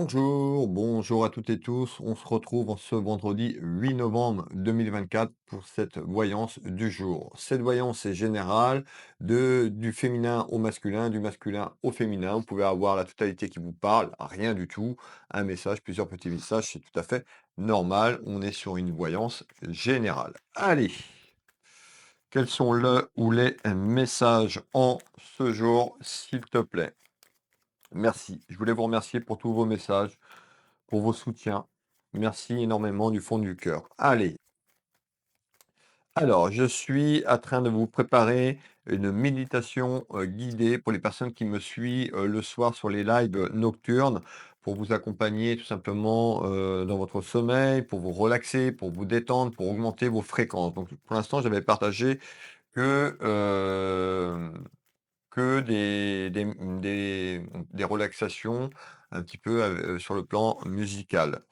Bonjour, bonjour à toutes et tous. On se retrouve en ce vendredi 8 novembre 2024 pour cette voyance du jour. Cette voyance est générale, du féminin au masculin, du masculin au féminin. Vous pouvez avoir la totalité qui vous parle, rien du tout, un message, plusieurs petits messages, c'est tout à fait normal. On est sur une voyance générale. Allez, quels sont le ou les messages en ce jour, s'il te plaît? Merci. Je voulais vous remercier pour tous vos messages, pour vos soutiens. Merci énormément du fond du cœur. Allez, alors je suis en train de vous préparer une méditation, guidée pour les personnes qui me suivent, le soir sur les lives nocturnes, pour vous accompagner tout simplement, dans votre sommeil, pour vous relaxer, pour vous détendre, pour augmenter vos fréquences. Donc pour l'instant, j'avais partagé que, que des relaxations un petit peu, sur le plan musical.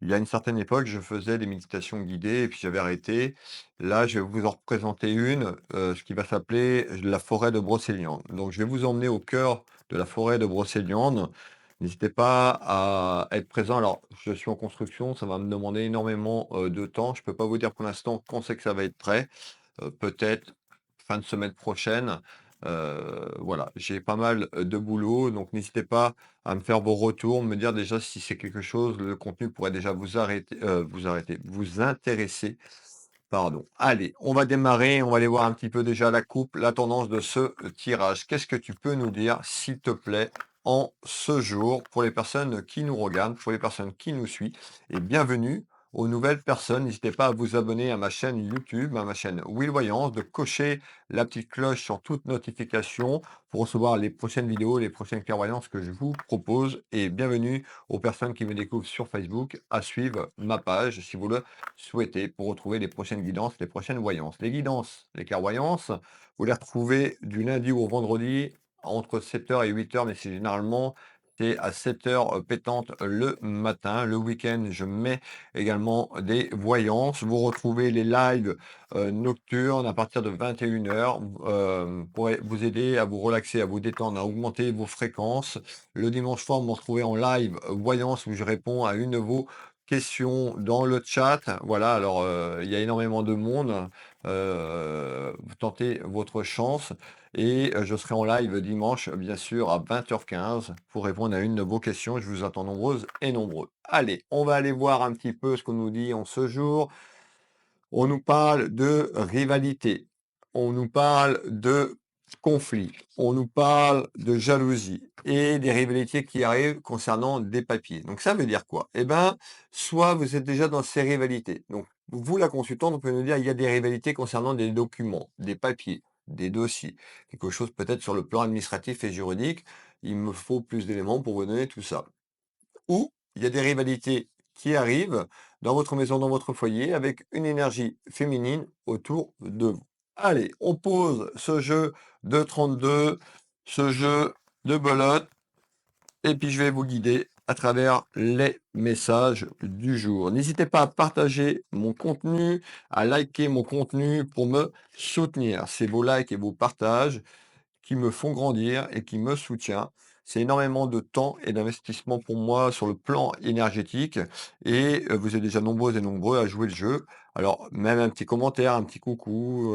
Il y a une certaine époque, je faisais des méditations guidées et puis j'avais arrêté. Là, je vais vous en représenter une, ce qui va s'appeler la forêt de Brocéliande. Donc je vais vous emmener au cœur de la forêt de Brocéliande. N'hésitez pas à être présent. Alors, je suis en construction, ça va me demander énormément, de temps. Je ne peux pas vous dire pour l'instant quand c'est que ça va être prêt. Peut-être fin de semaine prochaine. Voilà, j'ai pas mal, de boulot, donc n'hésitez pas à me faire vos retours, me dire déjà si c'est quelque chose, le contenu pourrait déjà vous intéresser, pardon. Allez, on va démarrer, on va aller voir un petit peu déjà la coupe, la tendance de ce, tirage. Qu'est-ce que tu peux nous dire, s'il te plaît, en ce jour, pour les personnes qui nous regardent, pour les personnes qui nous suivent? Et bienvenue aux nouvelles personnes. N'hésitez pas à vous abonner à ma chaîne YouTube, à ma chaîne Will Voyance, de cocher la petite cloche sur toute notification pour recevoir les prochaines vidéos, les prochaines clairvoyances que je vous propose. Et bienvenue aux personnes qui me découvrent sur Facebook à suivre ma page si vous le souhaitez pour retrouver les prochaines guidances, les prochaines voyances. Les guidances, les clairvoyances, vous les retrouvez du lundi au vendredi entre 7 heures et 8 heures, mais c'est généralement c'est à 7 heures pétantes le matin. Le week-end, je mets également des voyances. Vous retrouvez les lives nocturnes à partir de 21 heures pour vous aider à vous relaxer, à vous détendre, à augmenter vos fréquences. Le dimanche soir, vous me retrouvez en live voyance où je réponds à une de vos questions dans le chat. Voilà, alors il y a énormément de monde. Vous tentez votre chance et je serai en live dimanche, bien sûr, à 20h15 pour répondre à une de vos questions. Je vous attends nombreuses et nombreux. Allez, on va aller voir un petit peu ce qu'on nous dit en ce jour. On nous parle de rivalité, on nous parle de conflit, on nous parle de jalousie et des rivalités qui arrivent concernant des papiers. Donc ça veut dire quoi? Eh ben, soit vous êtes déjà dans ces rivalités. Donc vous, la consultante, on peut nous dire il y a des rivalités concernant des documents, des papiers, des dossiers, quelque chose peut-être sur le plan administratif et juridique. Il me faut plus d'éléments pour vous donner tout ça. Ou il y a des rivalités qui arrivent dans votre maison, dans votre foyer, avec une énergie féminine autour de vous. Allez, on pose ce jeu de 32, ce jeu de belote, et puis je vais vous guider à travers les messages du jour. N'hésitez pas à partager mon contenu, à liker mon contenu pour me soutenir. C'est vos likes et vos partages qui me font grandir et qui me soutient. C'est énormément de temps et d'investissement pour moi sur le plan énergétique et vous êtes déjà nombreuses et nombreux à jouer le jeu. Alors même un petit commentaire, un petit coucou,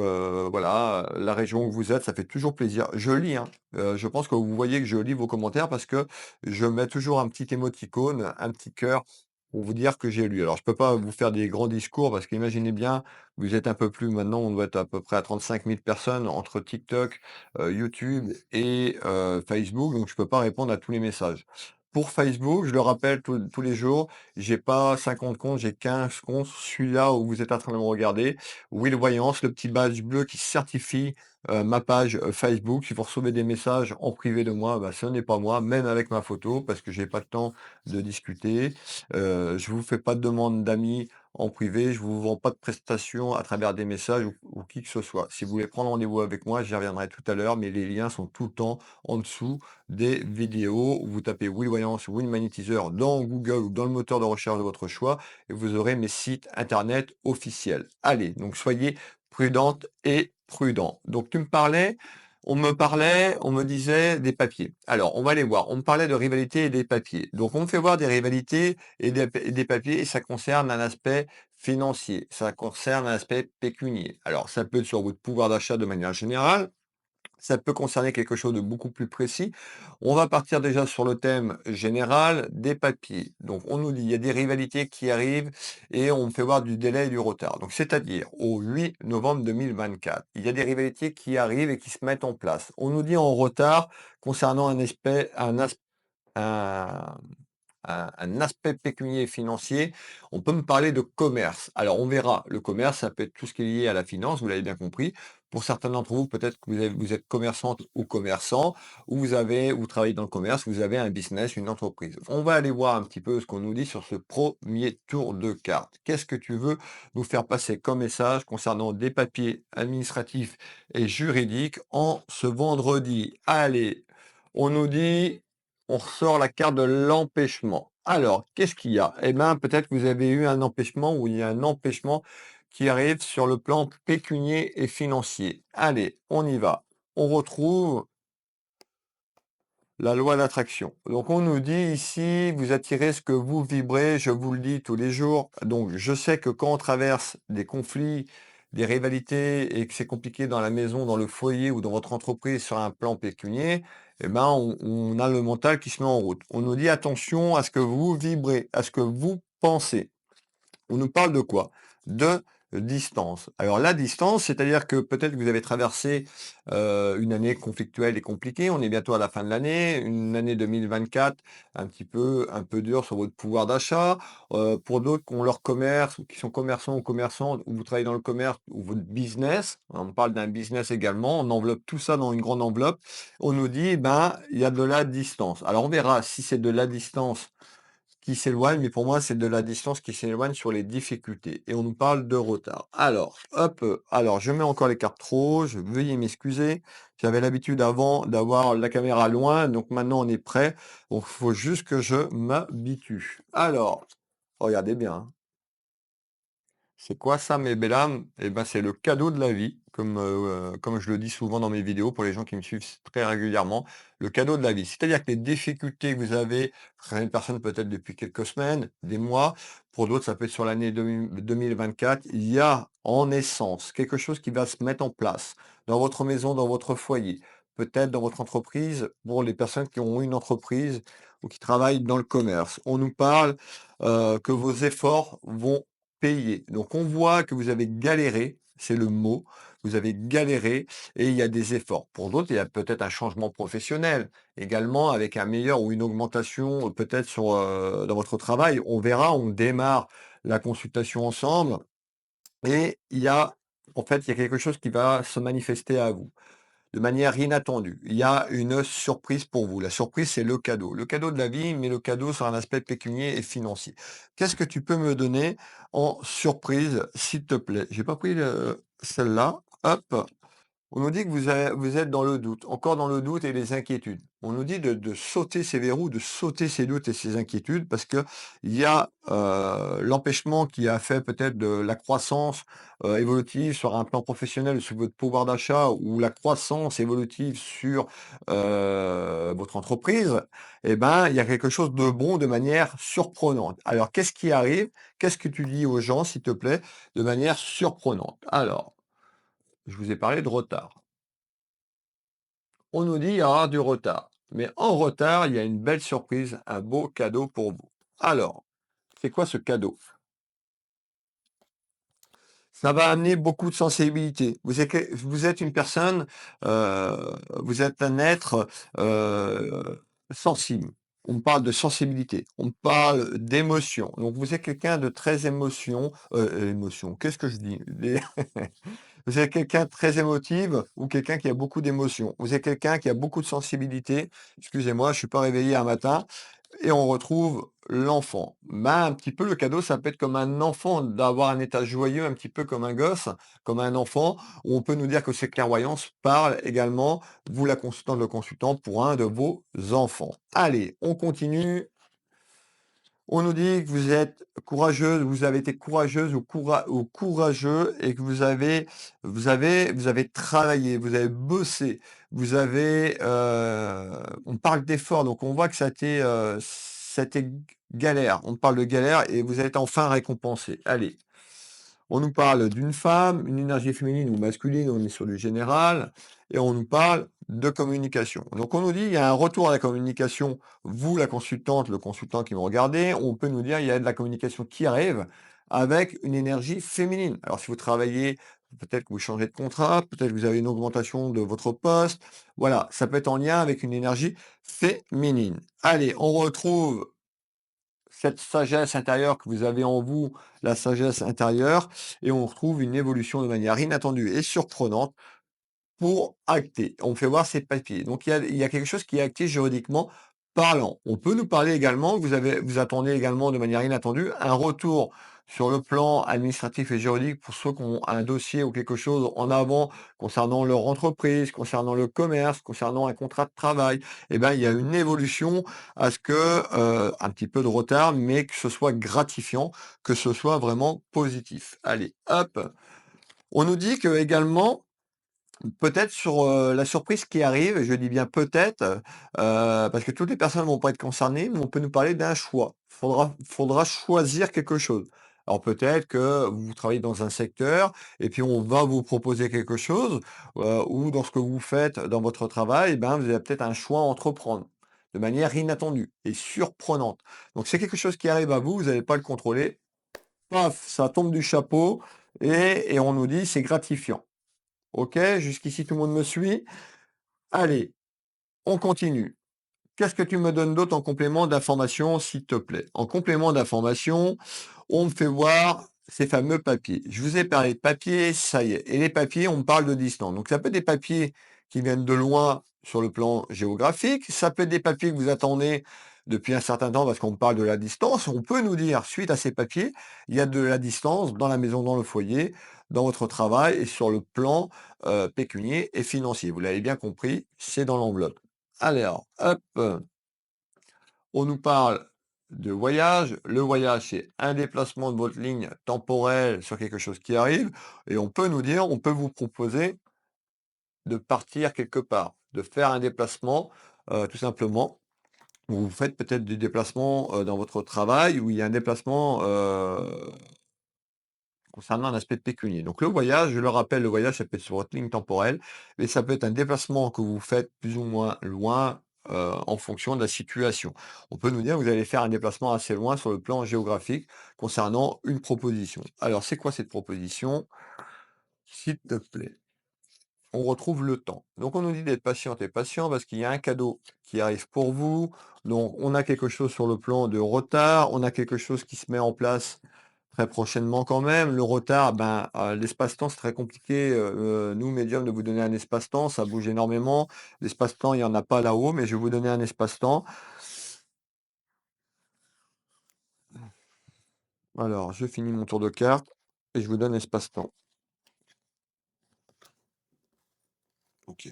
voilà, la région où vous êtes, ça fait toujours plaisir. Je lis, hein, je pense que vous voyez que je lis vos commentaires parce que je mets toujours un petit émoticône, un petit cœur pour vous dire que j'ai lu. Alors je peux pas vous faire des grands discours parce qu'imaginez bien, vous êtes un peu plus maintenant, on doit être à peu près à 35 000 personnes entre TikTok, YouTube et Facebook, donc je peux pas répondre à tous les messages. Pour Facebook, je le rappelle tous les jours, j'ai pas 50 comptes, j'ai 15 comptes. Celui-là où vous êtes en train de me regarder, Will Voyance, le petit badge bleu qui certifie, ma page, Facebook. Si vous recevez des messages en privé de moi, bah, ce n'est pas moi, même avec ma photo, parce que j'ai pas le temps de discuter. Je vous fais pas de demande d'amis en privé, je vous vends pas de prestations à travers des messages ou qui que ce soit. Si vous voulez prendre rendez-vous avec moi, j'y reviendrai tout à l'heure, mais les liens sont tout le temps en dessous des vidéos. Vous tapez Will Voyance, Will Magnétiseur dans Google ou dans le moteur de recherche de votre choix et vous aurez mes sites internet officiels. Allez, donc soyez prudente et prudent. Donc tu me parlais On me disait des papiers. Alors, on va les voir. On me parlait de rivalité et des papiers. Donc, on me fait voir des rivalités et des papiers et ça concerne un aspect financier. Ça concerne un aspect pécunier. Alors, ça peut être sur votre pouvoir d'achat de manière générale. Ça peut concerner quelque chose de beaucoup plus précis. On va partir déjà sur le thème général des papiers. Donc, on nous dit, il y a des rivalités qui arrivent et on me fait voir du délai et du retard. Donc, c'est-à-dire au 8 novembre 2024, il y a des rivalités qui arrivent et qui se mettent en place. On nous dit en retard concernant un un aspect pécunier et financier, on peut me parler de commerce. Alors on verra, le commerce, ça peut être tout ce qui est lié à la finance, vous l'avez bien compris. Pour certains d'entre vous, peut-être que vous êtes commerçante ou commerçant, ou vous travaillez dans le commerce, vous avez un business, une entreprise. On va aller voir un petit peu ce qu'on nous dit sur ce premier tour de carte. Qu'est-ce que tu veux nous faire passer comme message concernant des papiers administratifs et juridiques en ce vendredi? Allez, on nous dit on ressort la carte de l'empêchement. Alors, qu'est-ce qu'il y a? Eh ben, peut-être que vous avez eu un empêchement ou il y a un empêchement qui arrive sur le plan pécunier et financier. Allez, on y va. On retrouve la loi d'attraction. Donc on nous dit ici, vous attirez ce que vous vibrez, je vous le dis tous les jours. Donc je sais que quand on traverse des conflits, des rivalités et que c'est compliqué dans la maison, dans le foyer ou dans votre entreprise sur un plan pécunier, eh ben on a le mental qui se met en route. On nous dit attention à ce que vous vibrez, à ce que vous pensez. On nous parle de quoi? De distance. Alors la distance, c'est-à-dire que peut-être que vous avez traversé, une année conflictuelle et compliquée. On est bientôt à la fin de l'année, une année 2024 un peu dure sur votre pouvoir d'achat. Pour d'autres qui ont leur commerce ou qui sont commerçants ou commerçantes, ou vous travaillez dans le commerce ou votre business, on parle d'un business également, on enveloppe tout ça dans une grande enveloppe. On nous dit: «Ben, il y a de la distance». Alors on verra si c'est de la distance qui s'éloigne, mais pour moi, c'est de la distance qui s'éloigne sur les difficultés et on nous parle de retard. Alors, hop, alors je mets encore les cartes trop, je veuillez m'excuser. J'avais l'habitude avant d'avoir la caméra loin, donc maintenant on est prêt. Donc, il faut juste que je m'habitue. Alors, regardez bien, hein. C'est quoi ça, mes belles âmes? Eh ben, c'est le cadeau de la vie, comme je le dis souvent dans mes vidéos pour les gens qui me suivent très régulièrement, le cadeau de la vie. C'est-à-dire que les difficultés que vous avez, certaines personnes peut-être depuis quelques semaines, des mois, pour d'autres ça peut être sur l'année 2024, il y a en essence quelque chose qui va se mettre en place dans votre maison, dans votre foyer, peut-être dans votre entreprise, pour les personnes qui ont une entreprise ou qui travaillent dans le commerce. On nous parle que vos efforts vont payer. Donc on voit que vous avez galéré, c'est le mot, vous avez galéré et il y a des efforts. Pour d'autres, il y a peut-être un changement professionnel également avec un meilleur ou une augmentation peut-être dans votre travail. On verra, on démarre la consultation ensemble et il y a quelque chose qui va se manifester à vous de manière inattendue. Il y a une surprise pour vous. La surprise, c'est le cadeau. Le cadeau de la vie, mais le cadeau sur un aspect pécunier et financier. Qu'est-ce que tu peux me donner en surprise, s'il te plaît? J'ai pas pris celle-là. Hop. On nous dit que vous êtes dans le doute, encore dans le doute et les inquiétudes. On nous dit de sauter ces verrous, de sauter ces doutes et ces inquiétudes parce que il y a, l'empêchement qui a fait peut-être de la croissance, évolutive sur un plan professionnel, sur votre pouvoir d'achat ou la croissance évolutive sur, votre entreprise et ben, il y a quelque chose de bon de manière surprenante. Alors qu'est-ce qui arrive? Qu'est-ce que tu dis aux gens, s'il te plaît, de manière surprenante? Alors, je vous ai parlé de retard. On nous dit: «Il y aura du retard». Mais en retard, il y a une belle surprise, un beau cadeau pour vous. Alors, c'est quoi ce cadeau? Ça va amener beaucoup de sensibilité. Vous êtes une personne, vous êtes un être, sensible. On me parle de sensibilité, on me parle d'émotion. Donc vous êtes quelqu'un de très émotion, qu'est-ce que je dis? Vous êtes quelqu'un de très émotive ou quelqu'un qui a beaucoup d'émotions. Vous êtes quelqu'un qui a beaucoup de sensibilité. Excusez-moi, je suis pas réveillé un matin et on retrouve l'enfant. Ben, un petit peu le cadeau, ça peut être comme un enfant, d'avoir un état joyeux, un petit peu comme un gosse, comme un enfant, où on peut nous dire que ces clairvoyances parlent également, vous la consultante, le consultant, pour un de vos enfants. Allez, on continue. On nous dit que vous êtes courageuse, vous avez été courageuse ou courageux et que vous avez travaillé, vous avez bossé, on parle d'effort, donc on voit que ça a été galère. On parle de galère et vous êtes enfin récompensé. Allez. On nous parle d'une femme, une énergie féminine ou masculine, on est sur du général, et on nous parle de communication. Donc on nous dit, il y a un retour à la communication, vous la consultante, le consultant qui me regardez, on peut nous dire, il y a de la communication qui arrive avec une énergie féminine. Alors si vous travaillez, peut-être que vous changez de contrat, peut-être que vous avez une augmentation de votre poste, voilà, ça peut être en lien avec une énergie féminine. Allez, on retrouve cette sagesse intérieure que vous avez en vous, la sagesse intérieure, et on retrouve une évolution de manière inattendue et surprenante pour acter. On fait voir ces papiers. Donc il y a quelque chose qui est acté juridiquement parlant. On peut nous parler également, vous attendez également de manière inattendue un retour sur le plan administratif et juridique pour ceux qui ont un dossier ou quelque chose en avant concernant leur entreprise, concernant le commerce, concernant un contrat de travail. Eh ben, il y a une évolution à ce que, un petit peu de retard, mais que ce soit gratifiant, que ce soit vraiment positif. Allez, hop. On nous dit que également, peut-être sur, la surprise qui arrive, et je dis bien peut-être, parce que toutes les personnes ne vont pas être concernées, mais on peut nous parler d'un choix. Faudra choisir quelque chose. Alors peut-être que vous travaillez dans un secteur et puis on va vous proposer quelque chose, ou dans ce que vous faites dans votre travail, eh ben, vous avez peut-être un choix à entreprendre, de manière inattendue et surprenante. Donc c'est quelque chose qui arrive à vous, vous n'allez pas le contrôler, paf, ça tombe du chapeau et on nous dit: «C'est gratifiant». OK, jusqu'ici tout le monde me suit? Allez, on continue. Qu'est-ce que tu me donnes d'autre en complément d'information, s'il te plaît? En complément d'information, on me fait voir ces fameux papiers. Je vous ai parlé de papiers, ça y est. Et les papiers, on me parle de distance. Donc ça peut être des papiers qui viennent de loin sur le plan géographique, ça peut être des papiers que vous attendez depuis un certain temps parce qu'on me parle de la distance. On peut nous dire, suite à ces papiers, il y a de la distance dans la maison, dans le foyer, dans votre travail et sur le plan pécunier et financier. Vous l'avez bien compris, c'est dans l'enveloppe. Alors, hop, on nous parle de voyage. Le voyage, c'est un déplacement de votre ligne temporelle sur quelque chose qui arrive. Et on peut nous dire, on peut vous proposer de partir quelque part, de faire un déplacement, tout simplement. Vous faites peut-être des déplacements dans votre travail où il y a un déplacement concernant un aspect pécunier. Donc le voyage, je le rappelle, le voyage, ça peut être sur votre ligne temporelle, mais ça peut être un déplacement que vous faites plus ou moins loin en fonction de la situation. On peut nous dire que vous allez faire un déplacement assez loin sur le plan géographique concernant une proposition. Alors c'est quoi cette proposition? S'il te plaît. On retrouve le temps. Donc on nous dit d'être patiente et patient parce qu'il y a un cadeau qui arrive pour vous. Donc on a quelque chose sur le plan de retard, on a quelque chose qui se met en place très prochainement quand même. Le retard, ben, l'espace-temps, c'est très compliqué, nous médiums de vous donner un espace-temps, ça bouge énormément. L'espace-temps, il y en a pas là-haut, mais je vais vous donner un espace-temps. Alors, je finis mon tour de carte et je vous donne l'espace-temps. OK.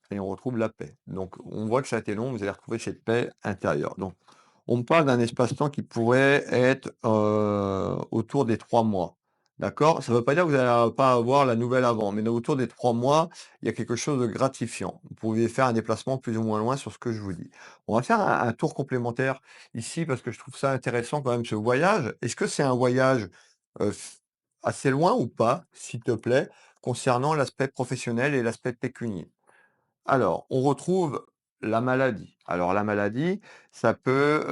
Et on retrouve la paix. Donc on voit que ça a été long, vous allez retrouver cette paix intérieure. Donc on me parle d'un espace-temps qui pourrait être, autour des 3 mois. D'accord? Ça ne veut pas dire que vous allez pas avoir la nouvelle avant, mais autour des 3 mois, il y a quelque chose de gratifiant. Vous pouvez faire un déplacement plus ou moins loin sur ce que je vous dis. On va faire un tour complémentaire ici parce que je trouve ça intéressant quand même ce voyage. Est-ce que c'est un voyage, f assez loin ou pas, s'il te plaît, concernant l'aspect professionnel et l'aspect pécunier? Alors, on retrouve la maladie. Alors la maladie, ça peut,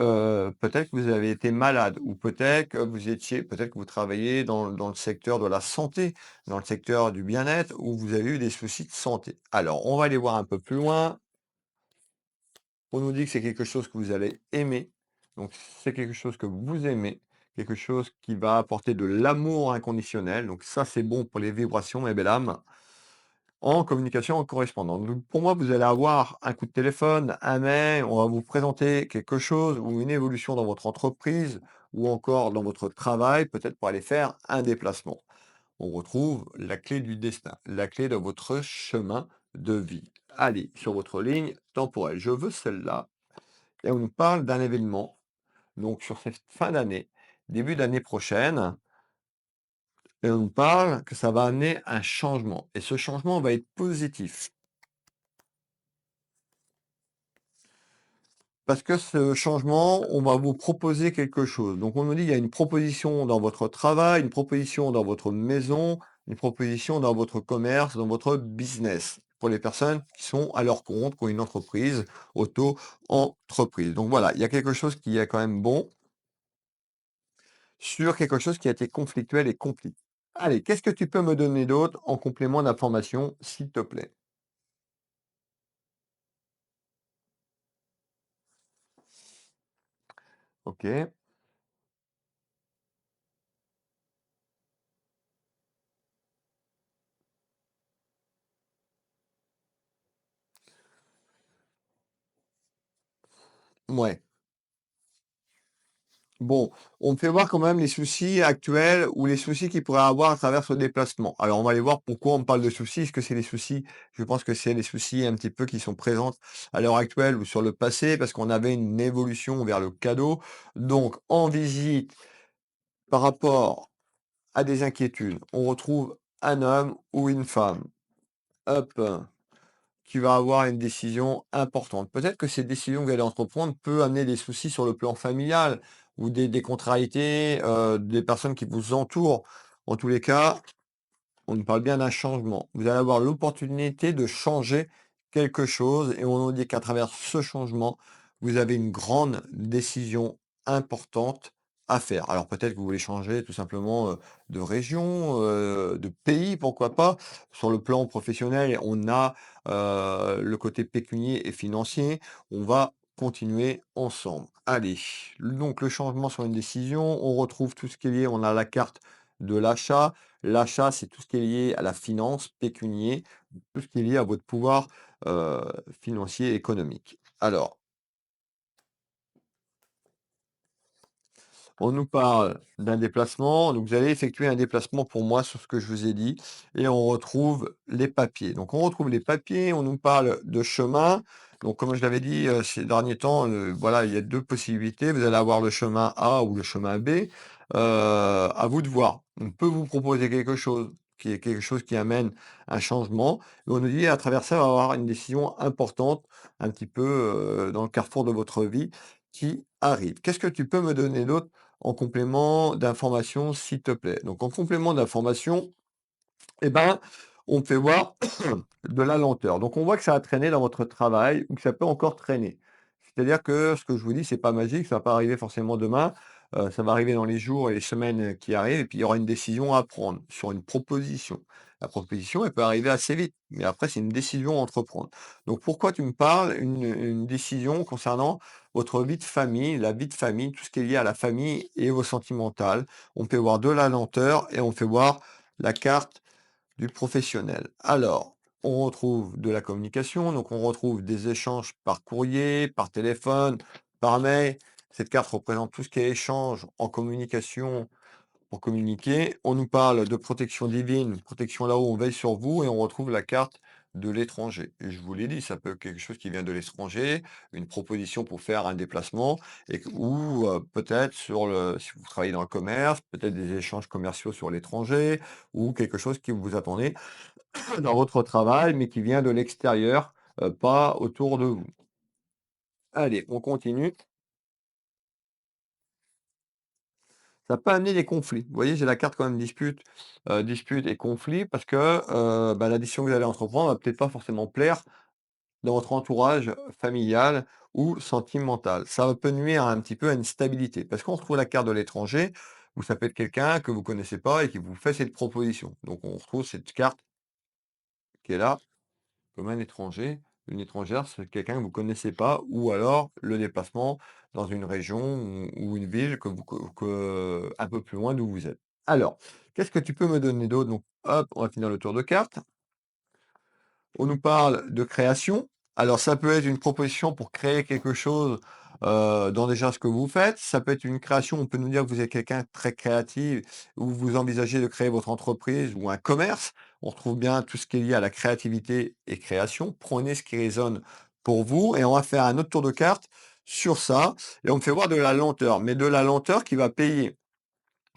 peut-être que vous avez été malade ou peut-être que vous travaillez dans le secteur de la santé, dans le secteur du bien-être où vous avez eu des soucis de santé. Alors, on va aller voir un peu plus loin. On nous dit que c'est quelque chose que vous allez aimer. Donc c'est quelque chose que vous aimez, quelque chose qui va apporter de l'amour inconditionnel. Donc ça, c'est bon pour les vibrations, mes belles âmes. En communication en correspondance. Donc pour moi, vous allez avoir un coup de téléphone, un mail, on va vous présenter quelque chose ou une évolution dans votre entreprise ou encore dans votre travail, peut-être pour aller faire un déplacement. On retrouve la clé du destin, la clé de votre chemin de vie. Allez, sur votre ligne temporelle. Je veux celle-là et on nous parle d'un événement, donc sur cette fin d'année, début d'année prochaine, et on nous parle que ça va amener un changement et ce changement va être positif. Parce que ce changement, on va vous proposer quelque chose. Donc on nous dit, il y a une proposition dans votre travail, une proposition dans votre maison, une proposition dans votre commerce, dans votre business. Pour les personnes qui sont à leur compte, qui ont une entreprise, auto-entreprise. Donc voilà, il y a quelque chose qui est quand même bon sur quelque chose qui a été conflictuel et compliqué. Allez, qu'est-ce que tu peux me donner d'autre en complément d'information, s'il te plaît? OK. Ouais. Bon, on me fait voir quand même les soucis actuels ou les soucis qu'il pourrait avoir à travers ce déplacement. Alors, on va aller voir pourquoi on me parle de soucis. Est-ce que c'est les soucis? Je pense que c'est les soucis un petit peu qui sont présents à l'heure actuelle ou sur le passé, parce qu'on avait une évolution vers le cadeau. Donc, en visite, par rapport à des inquiétudes, on retrouve un homme ou une femme. Hop. Qui va avoir une décision importante. Peut-être que cette décision que vous allez entreprendre peut amener des soucis sur le plan familial ou des contrariétés, des personnes qui vous entourent. En tous les cas, on nous parle bien d'un changement. Vous allez avoir l'opportunité de changer quelque chose et on nous dit qu'à travers ce changement, vous avez une grande décision importante à faire. Alors peut-être que vous voulez changer tout simplement de région, de pays, pourquoi pas. Sur le plan professionnel, on a le côté pécunier et financier. On va continuer ensemble. Allez, donc le changement sur une décision, on retrouve tout ce qui est lié, on a la carte de l'achat. L'achat, c'est tout ce qui est lié à la finance, pécunier, tout ce qui est lié à votre pouvoir, heu, financier, économique. Alors, on nous parle d'un déplacement, donc vous allez effectuer un déplacement pour moi sur ce que je vous ai dit et on retrouve les papiers. Donc on retrouve les papiers, on nous parle de chemin. Donc comme je l'avais dit, ces derniers temps, voilà, il y a 2 possibilités. Vous allez avoir le chemin A ou le chemin B. À vous de voir. On peut vous proposer quelque chose qui est quelque chose qui amène un changement et on nous dit à travers ça, on va avoir une décision importante un petit peu, dans le carrefour de votre vie qui arrive. Qu'est-ce que tu peux me donner d'autre en complément d'information, s'il te plaît? Donc en complément d'information, eh ben, on me fait voir de la lenteur. Donc on voit que ça a traîné dans votre travail ou que ça peut encore traîner. C'est-à-dire que ce que je vous dis, c'est pas magique, ça va pas arriver forcément demain, ça va arriver dans les jours et les semaines qui arrivent et puis il y aura une décision à prendre sur une proposition. La proposition, elle peut arriver assez vite, mais après c'est une décision à entreprendre. Donc pourquoi tu me parles? Une décision concernant votre vie de famille, la vie de famille, tout ce qui est lié à la famille et vos sentimentales. On peut voir de la lenteur et on fait voir la carte du professionnel. Alors, on retrouve de la communication, donc on retrouve des échanges par courrier, par téléphone, par mail. Cette carte représente tout ce qui est échange en communication pour communiquer. On nous parle de protection divine, protection là-haut, on veille sur vous et on retrouve la carte de l'étranger. Et je vous l'ai dit, ça peut être quelque chose qui vient de l'étranger, une proposition pour faire un déplacement ou peut-être sur le si vous travaillez dans le commerce, peut-être des échanges commerciaux sur l'étranger ou quelque chose qui vous attendez dans votre travail, mais qui vient de l'extérieur, pas autour de vous. Allez, on continue. Ça peut amener des conflits. Vous voyez, j'ai la carte quand même dispute et conflit parce que, bah, la décision que vous allez entreprendre va peut-être pas forcément plaire dans votre entourage familial ou sentimental. Ça peut nuire un petit peu à une stabilité parce qu'on retrouve la carte de l'étranger où ça peut être quelqu'un que vous connaissez pas et qui vous fait cette proposition. Donc on retrouve cette carte qui est là. Comme un étranger, une étrangère, c'est quelqu'un que vous connaissez pas ou alors le déplacement dans une région ou une ville que vous un peu plus loin d'où vous êtes. Alors, qu'est-ce que tu peux me donner d'autre? Donc hop, on va finir le tour de cartes. On nous parle de création. Alors ça peut être une proposition pour créer quelque chose, dans déjà ce que vous faites. Ça peut être une création, on peut nous dire que vous êtes quelqu'un de très créatif ou vous envisagez de créer votre entreprise ou un commerce. On retrouve bien tout ce qui est lié à la créativité et création. Prenez ce qui résonne pour vous et on va faire un autre tour de cartes sur ça et on me fait voir de la lenteur, mais de la lenteur qui va payer.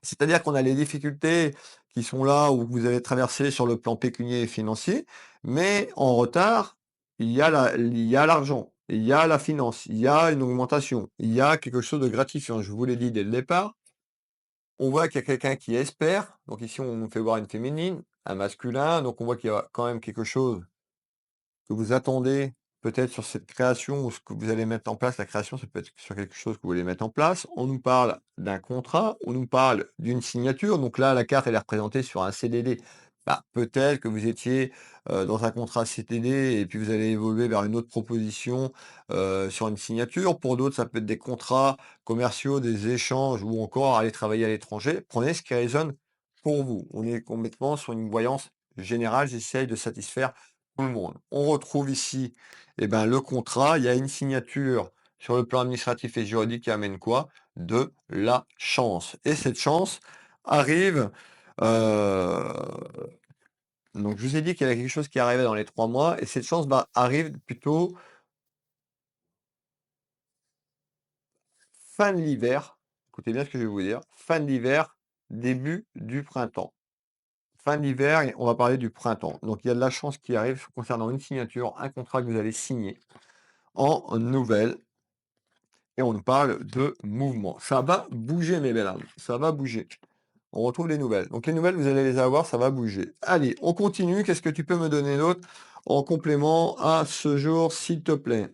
C'est-à-dire qu'on a les difficultés qui sont là, où vous avez traversé sur le plan pécunier et financier, mais en retard, il y a l'argent, il y a la finance, il y a une augmentation, il y a quelque chose de gratifiant. Je vous l'ai dit dès le départ, on voit qu'il y a quelqu'un qui espère, donc ici on nous fait voir une féminine, un masculin, donc on voit qu'il y a quand même quelque chose que vous attendez peut-être sur cette création ou ce que vous allez mettre en place, la création, ça peut être sur quelque chose que vous voulez mettre en place. On nous parle d'un contrat, on nous parle d'une signature. Donc là, la carte, elle est représentée sur un CDD. Bah, peut-être que vous étiez dans un contrat CDD et puis vous allez évoluer vers une autre proposition sur une signature. Pour d'autres, ça peut être des contrats commerciaux, des échanges ou encore aller travailler à l'étranger. Prenez ce qui résonne pour vous. On est complètement sur une voyance générale. J'essaye de satisfaire tout le monde. On retrouve ici, eh ben, le contrat, il y a une signature sur le plan administratif et juridique qui amène quoi? De la chance. Et cette chance arrive, heu, donc je vous ai dit qu'il y avait quelque chose qui arrivait dans les 3 mois et cette chance, bah, arrive plutôt fin de l'hiver. Écoutez bien ce que je vais vous dire, fin de l'hiver, début du printemps. Fin de l'hiver et on va parler du printemps. Donc il y a de la chance qui arrive concernant une signature, un contrat que vous allez signer en nouvelle. Et on nous parle de mouvement. Ça va bouger, mes belles âmes, ça va bouger. On retrouve les nouvelles. Donc les nouvelles, vous allez les avoir, ça va bouger. Allez, on continue. Qu'est-ce que tu peux me donner d'autre en complément à ce jour, s'il te plaît?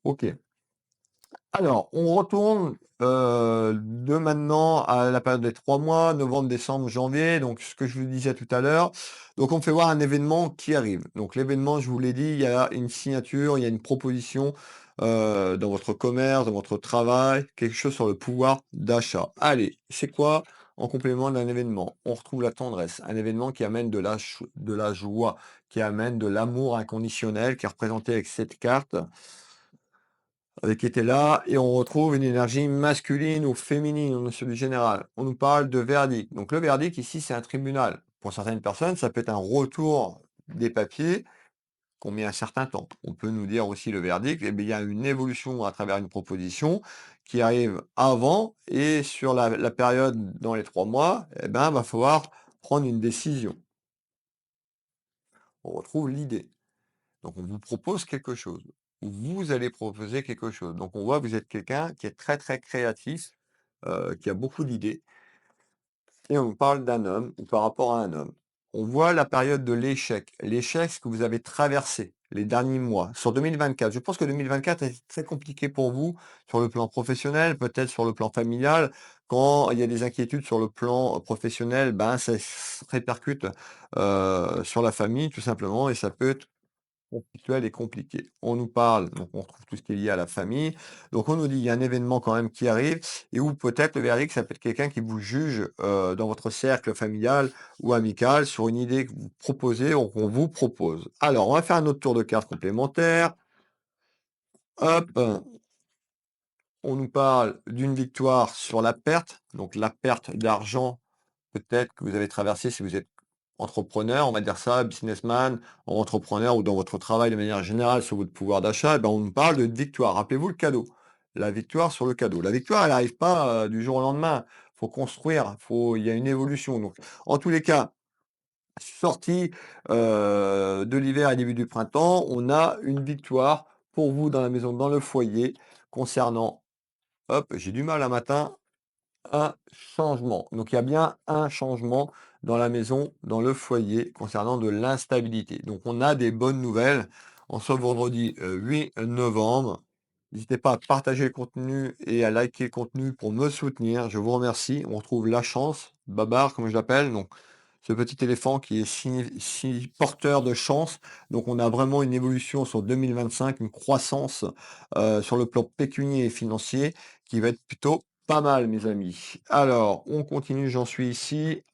OK. Alors, on retourne, de maintenant à la période des 3 mois, novembre, décembre, janvier, donc ce que je vous disais tout à l'heure. Donc on me fait voir un événement qui arrive. Donc l'événement, je vous l'ai dit, il y a une signature, il y a une proposition, dans votre commerce, dans votre travail, quelque chose sur le pouvoir d'achat. Allez, c'est quoi en complément d'un événement? On retrouve la tendresse, un événement qui amène de la joie, qui amène de l'amour inconditionnel, qui est représenté avec cette carte qui était là et on retrouve une énergie masculine ou féminine, monsieur le général. On nous parle de verdict. Donc le verdict ici, c'est un tribunal. Pour certaines personnes, ça peut être un retour des papiers qu'on met un certain temps. On peut nous dire aussi le verdict, eh bien, il y a une évolution à travers une proposition qui arrive avant et sur la période dans les 3 mois, eh ben, va falloir prendre une décision. On retrouve l'idée. Donc on vous propose quelque chose. Vous allez proposer quelque chose. Donc on voit que vous êtes quelqu'un qui est très, très créatif, qui a beaucoup d'idées et on parle d'un homme ou par rapport à un homme. On voit la période de l'échec. L'échec, ce que vous avez traversé les derniers mois sur 2024. Je pense que 2024 est très compliqué pour vous sur le plan professionnel, peut-être sur le plan familial. Quand il y a des inquiétudes sur le plan professionnel, ben, ça se répercute, sur la famille tout simplement et ça peut être conflictuel et compliqué. On nous parle, donc on retrouve tout ce qui est lié à la famille. Donc on nous dit, il y a un événement quand même qui arrive et où peut-être le verdict, ça peut être quelqu'un qui vous juge dans votre cercle familial ou amical sur une idée que vous proposez ou qu'on vous propose. Alors, on va faire un autre tour de carte complémentaire. Hop, on nous parle d'une victoire sur la perte, donc la perte d'argent peut-être que vous avez traversé si vous êtes entrepreneur, on va dire ça, businessman, entrepreneur ou dans votre travail de manière générale sur votre pouvoir d'achat, eh ben, on nous parle de victoire. Rappelez-vous le cadeau. La victoire sur le cadeau. La victoire, elle n'arrive pas du jour au lendemain. Faut construire, il y a une évolution. Donc, en tous les cas, sortie de l'hiver et début du printemps, on a une victoire pour vous dans la maison, dans le foyer, concernant, hop, j'ai du mal un matin, un changement. Donc il y a bien un changement dans la maison, dans le foyer, concernant de l'instabilité. Donc on a des bonnes nouvelles en ce vendredi 8 novembre. N'hésitez pas à partager le contenu et à liker le contenu pour me soutenir. Je vous remercie. On retrouve la chance, Babar, comme je l'appelle. Donc ce petit éléphant qui est si porteur de chance. Donc on a vraiment une évolution sur 2025, une croissance sur le plan pécunier et financier qui va être plutôt pas mal, mes amis. Alors, on continue, j'en suis ici.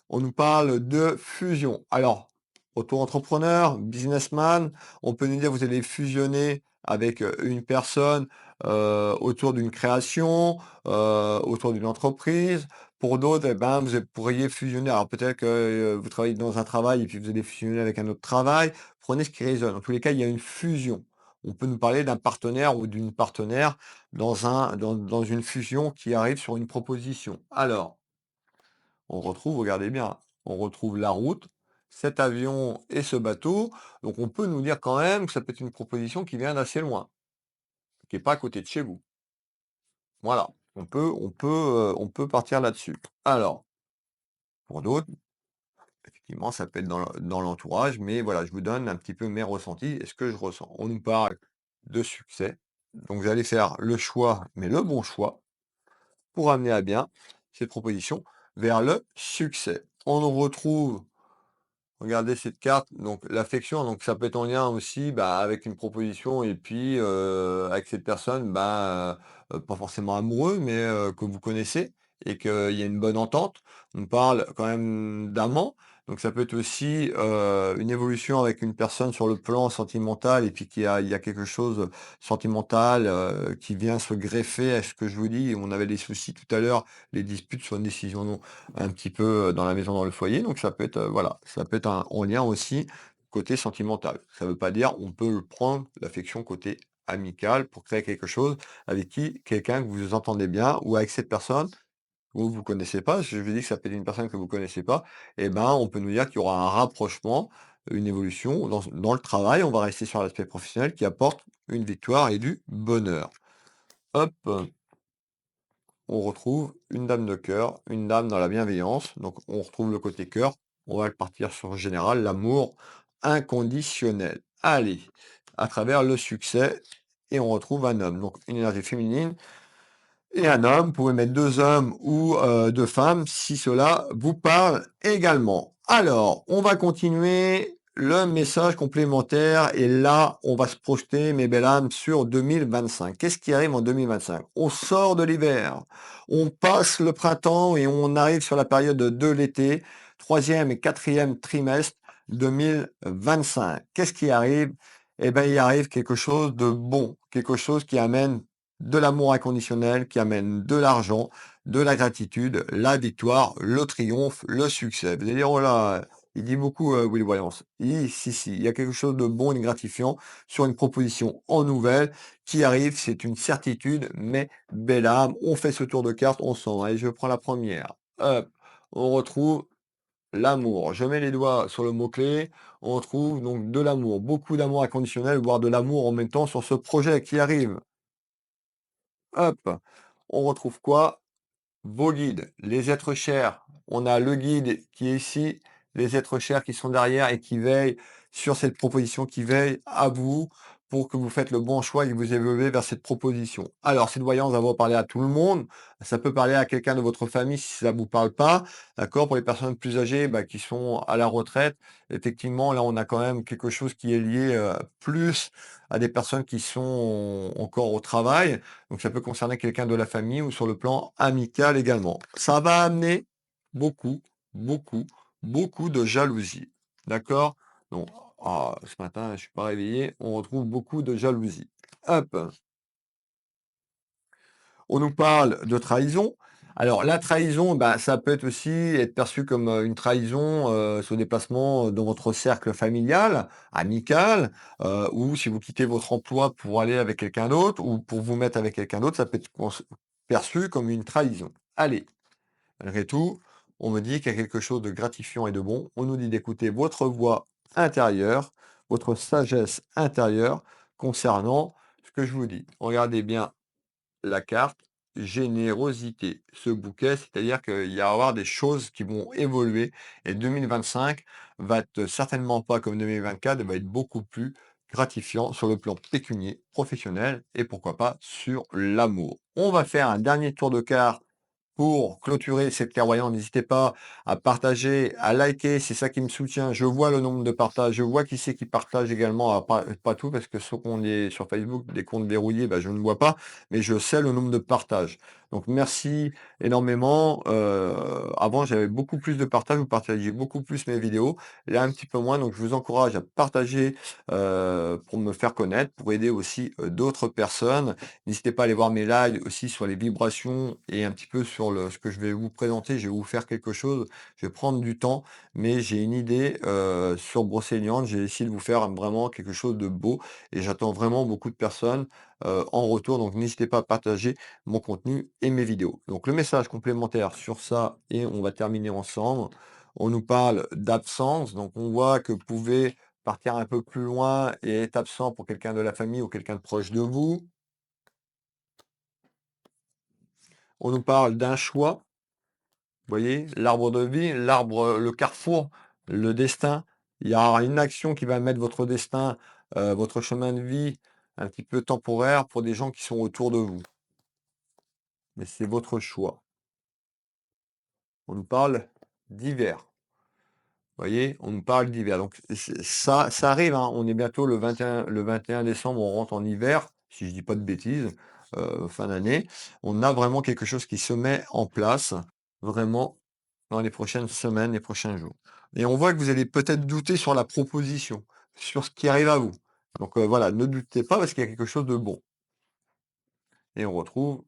On nous parle de fusion. Alors, Auto-entrepreneur, businessman, on peut nous dire vous allez fusionner avec, une personne, autour d'une création, autour d'une entreprise. Pour d'autres, eh ben, pourriez fusionner. Alors peut-être que, vous travaillez dans un travail et puis vous allez fusionner avec un autre travail. Prenez ce qui résonne. En tous les cas, il y a une fusion. On peut nous parler d'un partenaire ou d'une partenaire dans une fusion qui arrive sur une proposition. Alors on retrouve, regardez bien, on retrouve la route, cet avion et ce bateau. Donc on peut nous dire quand même que ça peut être une proposition qui vient d'assez loin, qui est pas à côté de chez vous. Voilà, on peut partir là-dessus. Alors, pour d'autres, effectivement, ça peut être dans l'entourage, mais voilà, je vous donne un petit peu mes ressentis et ce que je ressens. On nous parle de succès, donc vous allez faire le choix, mais le bon choix, pour amener à bien cette proposition vers le succès. On nous retrouve. Regardez cette carte, donc l'affection, donc ça peut être en lien aussi, bah, avec une proposition et puis, avec cette personne, bah, pas forcément amoureux, mais, que vous connaissez et qu'il y a une bonne entente. On parle quand même d'amant, donc ça peut être aussi, une évolution avec une personne sur le plan sentimental et puis il y a quelque chose, sentimental, qui vient se greffer à ce que je vous dis. On avait des soucis tout à l'heure, les disputes sur une décision un petit peu, dans la maison, dans le foyer, donc ça peut être, voilà, ça peut être un en lien aussi côté sentimental. Ça ne veut pas dire on peut le prendre, l'affection côté amical pour créer quelque chose avec quelqu'un que vous entendez bien ou avec cette personne où vous connaissez pas, je vous dis que ça peut être une personne que vous connaissez pas, et ben, on peut nous dire qu'il y aura un rapprochement, une évolution dans le travail, on va rester sur l'aspect professionnel qui apporte une victoire et du bonheur. Hop. On retrouve une dame de cœur, une dame dans la bienveillance, donc on retrouve le côté cœur. On va partir sur le général, l'amour inconditionnel. Allez, à travers le succès, et on retrouve un homme, donc une énergie féminine et un homme. Vous pouvez mettre 2 hommes ou 2 femmes si cela vous parle également. Alors, on va continuer le message complémentaire et là, on va se projeter, mes belles âmes, sur 2025. Qu'est-ce qui arrive en 2025? On sort de l'hiver, on passe le printemps et on arrive sur la période de l'été, troisième et quatrième trimestre 2025. Qu'est-ce qui arrive? Eh bien, il arrive quelque chose de bon, quelque chose qui amène de l'amour inconditionnel, qui amène de l'argent, de la gratitude, la victoire, le triomphe, le succès. Vous allez dire: «Oh là, il dit beaucoup, Will Voyance». Si, il y a quelque chose de bon et de gratifiant sur une proposition en nouvelle qui arrive, c'est une certitude, mais belle âme, on fait ce tour de cartes, on sent. Allez, je prends la première. Hop, on retrouve l'amour. Je mets les doigts sur le mot-clé, on retrouve donc de l'amour, beaucoup d'amour inconditionnel, voire de l'amour en même temps sur ce projet qui arrive. Hop, on retrouve quoi? Vos guides, les êtres chers. On a le guide qui est ici, les êtres chers qui sont derrière et qui veillent sur cette proposition, qui veillent à vous pour que vous faites le bon choix et que vous évoluez vers cette proposition. Alors, cette voyance va vous parler à tout le monde. Ça peut parler à quelqu'un de votre famille si ça ne vous parle pas. D'accord? Pour les personnes plus âgées, bah, qui sont à la retraite, effectivement, là, on a quand même quelque chose qui est lié plus à des personnes qui sont encore au travail. Donc ça peut concerner quelqu'un de la famille ou sur le plan amical également. Ça va amener beaucoup, beaucoup, beaucoup de jalousie. D'accord? Donc, ce matin, je ne suis pas réveillé, on retrouve beaucoup de jalousie. Hop, on nous parle de trahison. Alors la trahison, bah, ça peut être aussi être perçu comme, une trahison, ce déplacement dans votre cercle familial, amical, ou si vous quittez votre emploi pour aller avec quelqu'un d'autre ou pour vous mettre avec quelqu'un d'autre, ça peut être perçu comme une trahison. Allez, malgré tout, on me dit qu'il y a quelque chose de gratifiant et de bon. On nous dit d'écouter votre voix intérieure, votre sagesse intérieure concernant ce que je vous dis. Regardez bien la carte générosité. Ce bouquet, c'est-à-dire qu'il va y avoir des choses qui vont évoluer et 2025 va être certainement pas comme 2024, va être beaucoup plus gratifiant sur le plan pécunier, professionnel et pourquoi pas sur l'amour. On va faire un dernier tour de cartes Pour clôturer cette clairvoyance, n'hésitez pas à partager, à liker, c'est ça qui me soutient. Je vois le nombre de partages, je vois qui c'est qui partage également, pas tout, parce que ceux qu'on est sur Facebook, des comptes verrouillés, bah, je ne vois pas, mais je sais le nombre de partages. Donc merci énormément. Avant, j'avais beaucoup plus de partages, vous partagiez beaucoup plus mes vidéos. Là, un petit peu moins, donc je vous encourage à partager pour me faire connaître, pour aider aussi d'autres personnes. N'hésitez pas à aller voir mes lives aussi sur les vibrations et un petit peu sur ce que je vais vous présenter. Je vais vous faire quelque chose. Je vais prendre du temps, mais j'ai une idée sur Brocéliande. J'ai essayé de vous faire vraiment quelque chose de beau et j'attends vraiment beaucoup de personnes en retour. Donc n'hésitez pas à partager mon contenu et mes vidéos. Donc le message complémentaire sur ça et on va terminer ensemble. On nous parle d'absence. Donc on voit que vous pouvez partir un peu plus loin et être absent pour quelqu'un de la famille ou quelqu'un de proche de vous. On nous parle d'un choix, vous voyez? L'arbre de vie, l'arbre, le carrefour, le destin. Il y aura une action qui va mettre votre destin, votre chemin de vie un petit peu temporaire pour des gens qui sont autour de vous. Mais c'est votre choix. On nous parle d'hiver. Vous voyez? On nous parle d'hiver. Donc ça arrive, hein. On est bientôt le 21 décembre, on rentre en hiver, si je dis pas de bêtises, fin d'année. On a vraiment quelque chose qui se met en place, vraiment dans les prochaines semaines, les prochains jours. Et on voit que vous allez peut-être douter sur la proposition, sur ce qui arrive à vous. Donc, voilà, ne doutez pas parce qu'il y a quelque chose de bon. Et on retrouve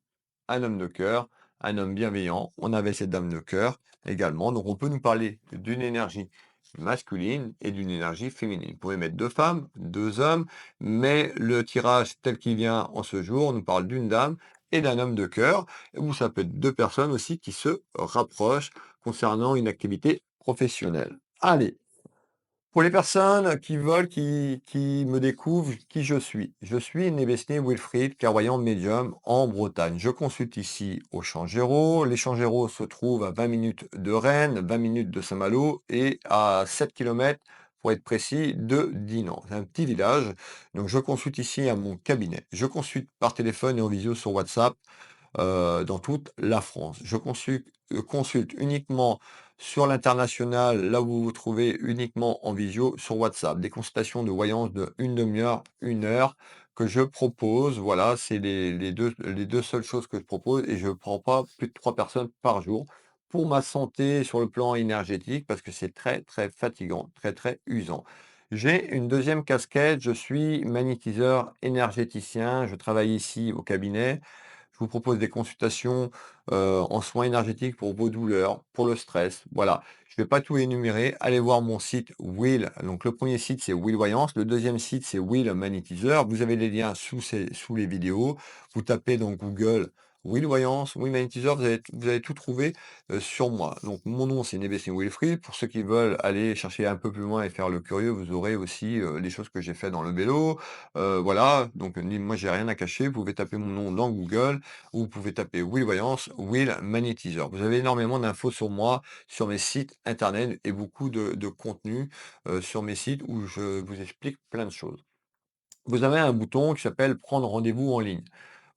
un homme de cœur, un homme bienveillant. On avait cette dame de cœur également. Donc on peut nous parler d'une énergie masculine et d'une énergie féminine. Vous pouvez mettre 2 femmes, 2 hommes, mais le tirage tel qu'il vient en ce jour nous parle d'une dame et d'un homme de cœur, ou ça peut être 2 personnes aussi qui se rapprochent concernant une activité professionnelle. Allez, pour les personnes qui veulent, qui me découvrent qui je suis Nébesné Wilfried, clairvoyant médium en Bretagne. Je consulte ici au Changéro. Les Changéros se trouvent à 20 minutes de Rennes, 20 minutes de Saint-Malo et à 7 kilomètres, pour être précis, de Dinan. C'est un petit village. Donc je consulte ici à mon cabinet. Je consulte par téléphone et en visio sur WhatsApp dans toute la France. Je consulte uniquement sur l'international, là où vous vous trouvez uniquement en visio sur WhatsApp. Des consultations de voyance de une demi-heure, 1 heure que je propose. Voilà, c'est les deux seules choses que je propose et je ne prends pas plus de 3 personnes par jour pour ma santé sur le plan énergétique parce que c'est très, très fatigant, très, très usant. J'ai une deuxième casquette, je suis magnétiseur énergéticien, je travaille ici au cabinet. Je vous propose des consultations, en soins énergétiques pour vos douleurs, pour le stress, voilà. Je ne vais pas tout énumérer, allez voir mon site Will. Donc le premier site, c'est Will Voyance, le deuxième site, c'est Will Magnétiseur. Vous avez les liens sous les vidéos. Vous tapez dans Google Will Voyance, Will Magnétiseur, vous allez tout trouver, sur moi. Donc mon nom, c'est Nébestin Wilfried. Pour ceux qui veulent aller chercher un peu plus loin et faire le curieux, vous aurez aussi, les choses que j'ai fait dans le vélo, voilà. Donc moi, j'ai rien à cacher. Vous pouvez taper mon nom dans Google ou vous pouvez taper Will Voyance, Will Magnétiseur. Vous avez énormément d'infos sur moi, sur mes sites internet et beaucoup de contenu sur mes sites où je vous explique plein de choses. Vous avez un bouton qui s'appelle Prendre rendez-vous en ligne.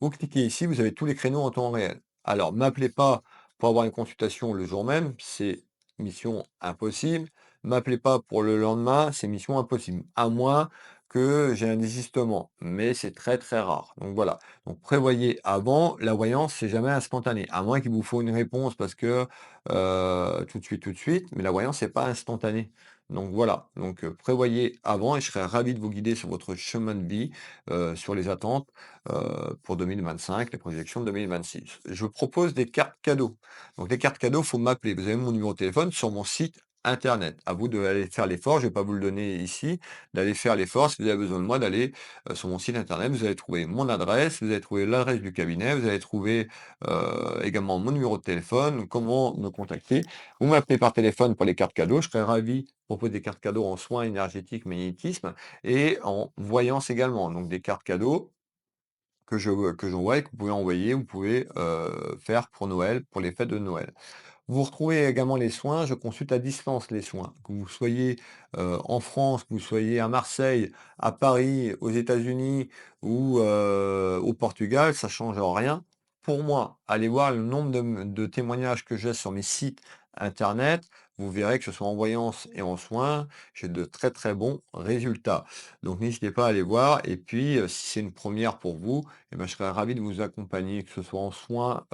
Vous cliquez ici, vous avez tous les créneaux en temps réel. Alors, m'appelez pas pour avoir une consultation le jour même, c'est mission impossible. M'appelez pas pour le lendemain, c'est mission impossible. À moins que j'ai un désistement, mais c'est très très rare. Donc voilà. Donc prévoyez avant. La voyance, c'est jamais instantané. À moins qu'il vous faut une réponse parce que tout de suite. Mais la voyance, c'est pas instantané. Donc voilà, donc prévoyez avant et je serai ravi de vous guider sur votre chemin de vie, sur les attentes, pour 2025, les projections de 2026. Je propose des cartes cadeaux. Donc les cartes cadeaux, il faut m'appeler. Vous avez mon numéro de téléphone sur mon site internet. À vous d'aller faire l'effort, je ne vais pas vous le donner ici, d'aller faire l'effort. Si vous avez besoin de moi, d'aller, sur mon site internet, vous allez trouver mon adresse, vous allez trouver l'adresse du cabinet, vous allez trouver, également mon numéro de téléphone, comment me contacter. Vous m'appelez par téléphone pour les cartes cadeaux, je serai ravi propose des cartes cadeaux en soins énergétiques, magnétisme et en voyance également. Donc des cartes cadeaux que j'envoie et que vous pouvez envoyer, vous pouvez faire pour Noël, pour les fêtes de Noël. Vous retrouvez également les soins, je consulte à distance les soins. Que vous soyez en France, que vous soyez à Marseille, à Paris, aux États-Unis ou au Portugal, ça change rien. pour moi, allez voir le nombre de témoignages que j'ai sur mes sites internet, vous verrez que ce soit en voyance et en soins, j'ai de très, très bons résultats. Donc n'hésitez pas à aller voir et puis, si c'est une première pour vous, et ben, je serais ravi de vous accompagner, que ce soit en soins,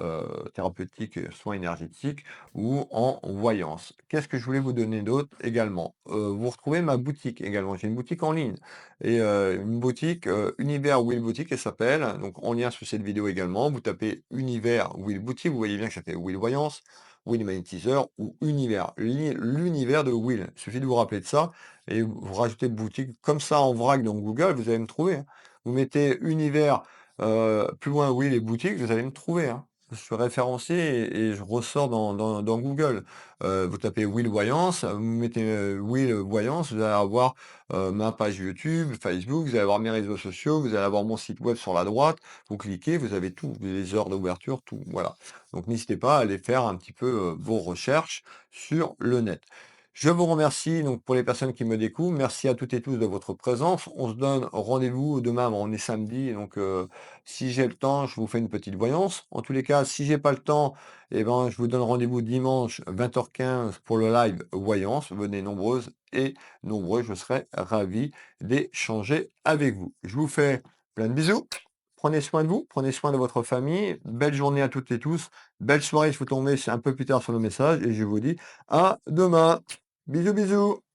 thérapeutiques, soins énergétiques ou en voyance. Qu'est-ce que je voulais vous donner d'autre également? Vous retrouvez ma boutique également. J'ai une boutique en ligne et une boutique, Univers Will Boutique, elle s'appelle. Donc en lien sous cette vidéo également, vous tapez Univers Will Boutique, vous voyez bien que ça fait Will Voyance, Will Magnétiseur ou Univers, l'univers de Will. Il suffit de vous rappeler de ça et vous rajoutez boutique comme ça en vrac dans Google, vous allez me trouver, hein. Vous mettez Univers, plus loin Will et boutique, vous allez me trouver, hein. Je suis référencé et je ressors dans Google. Vous tapez Will Voyance, vous mettez, Will Voyance, vous allez avoir, ma page YouTube, Facebook, vous allez avoir mes réseaux sociaux, vous allez avoir mon site web sur la droite. Vous cliquez, vous avez tout, les heures d'ouverture, tout, voilà. Donc n'hésitez pas à aller faire un petit peu, vos recherches sur le net. Je vous remercie donc pour les personnes qui me découvrent. Merci à toutes et tous de votre présence. On se donne rendez-vous demain, bon, on est samedi, donc si j'ai le temps, je vous fais une petite voyance. En tous les cas, si j'ai pas le temps, eh ben, je vous donne rendez-vous dimanche 20h15 pour le live voyance. Venez nombreuses et nombreux, je serai ravi d'échanger avec vous. Je vous fais plein de bisous. Prenez soin de vous, prenez soin de votre famille. Belle journée à toutes et tous. Belle soirée, si vous tombez un peu plus tard sur le message. Et je vous dis à demain. Bisous, bisous.